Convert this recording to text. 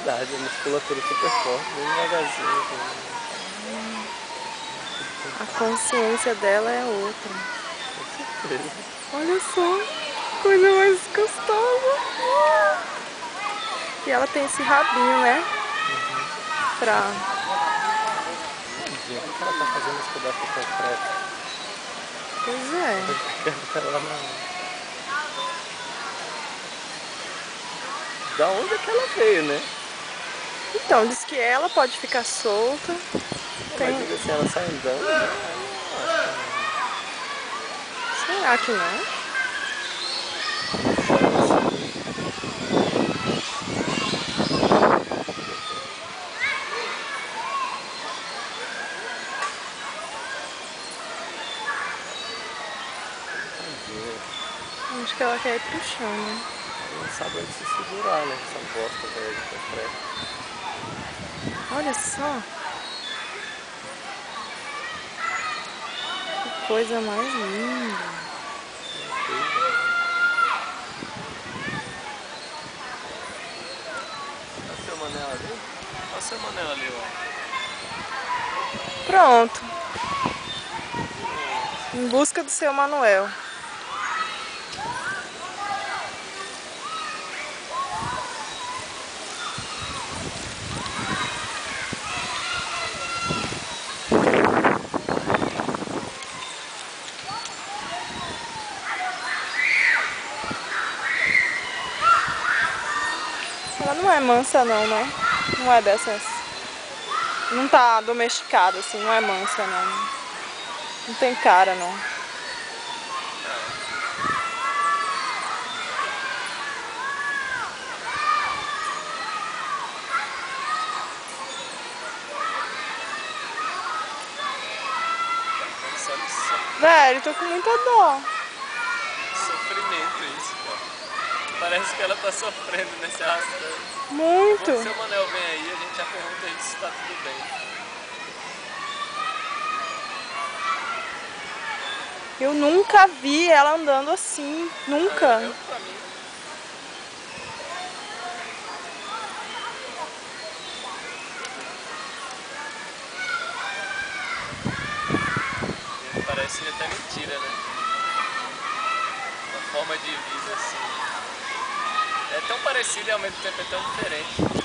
verdade, a musculatura super forte, bem devagarzinho. A consciência dela é outra. Com certeza. Olha só, que coisa mais gostosa. E ela tem esse rabinho, né? Pra... Tadinha, o que ela tá fazendo nesse pedaço de concreto? Pois é. Ela não... Da onde é que ela veio, né? Então, diz que ela pode ficar solta. Mas diga assim, ela sai andando, né? Eu acho Será que não? tadinha. Acho que ela quer ir pro chão, né? Ela não sabe onde se segurar, né? Essa bosta velha de concreto. Olha só. Que coisa mais linda. Olha o seu Manel ali. Olha o seu Manel ali, ó. Pronto. Em busca do seu Manuel. Ela não é mansa não, né? Não é dessas... Não tá domesticada assim, não é mansa não. Não tem cara não. Velho, tô com muita dó. Sofrimento isso, cara. Parece que ela tá sofrendo nesse arrastão. Muito. Quando o seu Manel vem aí, a gente já pergunta aí se tá tudo bem. Eu nunca vi ela andando assim. Nunca. Eu pra mim. Parece até mentira, né? Uma forma de vida assim. É tão parecida e ao mesmo tempo é tão diferente.